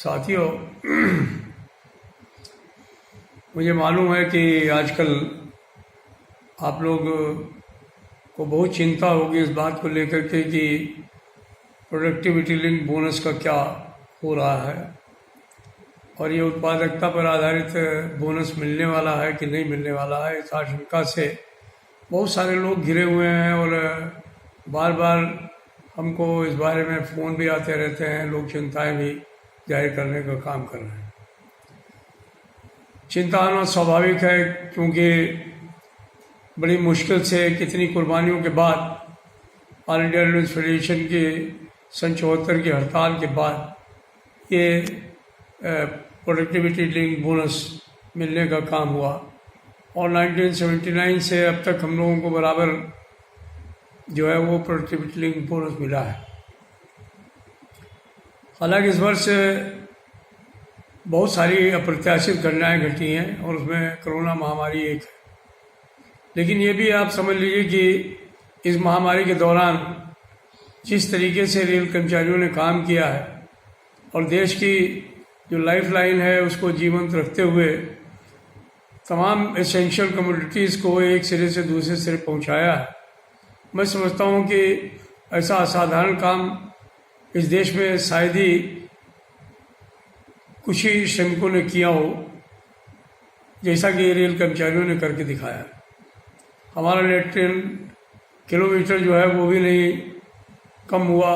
साथियों, मुझे मालूम है कि आजकल आप लोग को बहुत चिंता होगी इस बात को लेकर के कि प्रोडक्टिविटी लिंक बोनस का क्या हो रहा है और ये उत्पादकता पर आधारित बोनस मिलने वाला है कि नहीं मिलने वाला है। इस आशंका से बहुत सारे लोग घिरे हुए हैं और बार बार हमको इस बारे में फ़ोन भी आते रहते हैं। लोग चिंताएं भी जाहिर करने का काम कर रहे हैं। चिंता आना स्वाभाविक है, क्योंकि बड़ी मुश्किल से कितनी कुर्बानियों के बाद ऑल इंडिया रेलवे फेडरेशन के सन 74 की हड़ताल के बाद ये प्रोडक्टिविटी लिंक बोनस मिलने का काम हुआ और 1979 से अब तक हम लोगों को बराबर जो है वो प्रोडक्टिविटी लिंक बोनस मिला है। हालांकि इस वर्ष बहुत सारी अप्रत्याशित घटनाएं घटी हैं और उसमें कोरोना महामारी एक है। लेकिन ये भी आप समझ लीजिए कि इस महामारी के दौरान जिस तरीके से रेल कर्मचारियों ने काम किया है और देश की जो लाइफलाइन है उसको जीवंत रखते हुए तमाम एसेंशियल कमोडिटीज़ को एक सिरे से दूसरे सिरे पहुंचाया है, मैं समझता हूं कि ऐसा असाधारण काम इस देश में शायद ही कुछ ही श्रमिकों ने किया हो जैसा कि रेल कर्मचारियों ने करके दिखाया। हमारा नेट ट्रेन किलोमीटर जो है वो भी नहीं कम हुआ।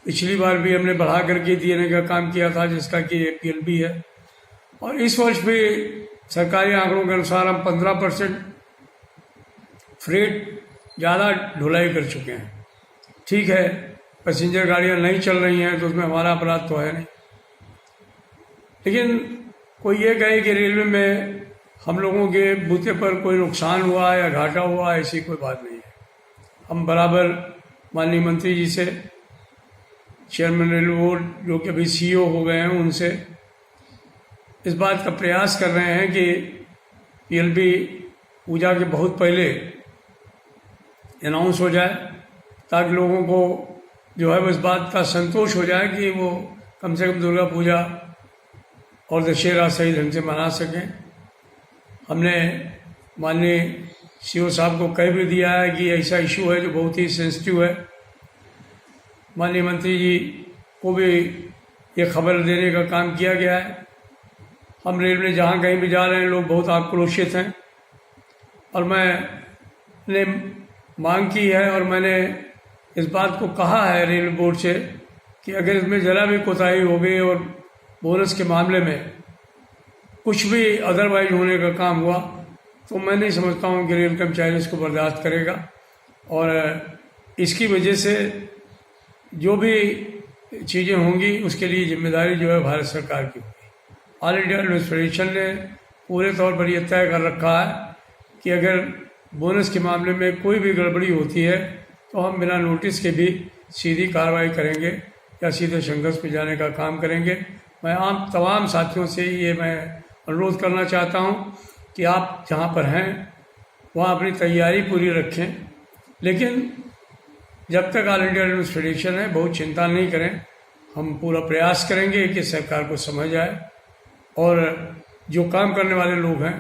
पिछली बार भी हमने बढ़ा करके देने का काम किया था, जिसका कि PLB है, और इस वर्ष भी सरकारी आंकड़ों के अनुसार हम 15% फ्रेट ज़्यादा ढुलाई कर चुके हैं। ठीक है, पैसेंजर गाड़ियाँ नहीं चल रही हैं तो उसमें हमारा अपराध तो है नहीं, लेकिन कोई ये कहे कि रेलवे में हम लोगों के बूते पर कोई नुकसान हुआ या घाटा हुआ, ऐसी कोई बात नहीं है। हम बराबर माननीय मंत्री जी से, चेयरमैन रेलवे बोर्ड जो कि अभी CEO हो गए हैं, उनसे इस बात का प्रयास कर रहे हैं कि PLB पूजा के बहुत पहले अनाउंस हो जाए, ताकि लोगों को जो है वो इस बात का संतोष हो जाए कि वो कम से कम दुर्गा पूजा और दशहरा सही ढंग से मना सकें। हमने माननीय CEO साहब को कह भी दिया है कि ऐसा इशू है जो बहुत ही सेंसिटिव है। माननीय मंत्री जी को भी ये खबर देने का काम किया गया है। हम रेल में जहाँ कहीं भी जा रहे हैं, लोग बहुत आक्रोशित हैं और मैंने मांग की है और मैंने इस बात को कहा है रेल बोर्ड से कि अगर इसमें ज़रा भी कोताही हो गई और बोनस के मामले में कुछ भी अदरवाइज होने का काम हुआ तो मैं नहीं समझता हूँ कि रेल कर्मचारी इसको बर्दाश्त करेगा, और इसकी वजह से जो भी चीज़ें होंगी उसके लिए जिम्मेदारी जो है भारत सरकार की होगी। ऑल इंडिया रेलवे फेडरेशन ने पूरे तौर पर यह तय कर रखा है कि अगर बोनस के मामले में कोई भी गड़बड़ी होती है तो हम बिना नोटिस के भी सीधी कार्रवाई करेंगे या सीधे संघर्ष में जाने का काम करेंगे। मैं तमाम साथियों से ये मैं अनुरोध करना चाहता हूँ कि आप जहाँ पर हैं वहाँ अपनी तैयारी पूरी रखें, लेकिन जब तक ऑल इंडिया रेलवे फेडरेशन है बहुत चिंता नहीं करें। हम पूरा प्रयास करेंगे कि सरकार को समझ आए और जो काम करने वाले लोग हैं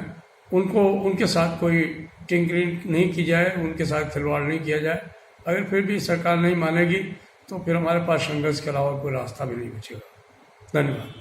उनको उनके साथ कोई टिंकरिंग नहीं की जाए, उनके साथ खिलवाड़ नहीं किया जाए। अगर फिर भी सरकार नहीं मानेगी तो फिर हमारे पास संघर्ष के अलावा कोई रास्ता भी नहीं बचेगा। धन्यवाद।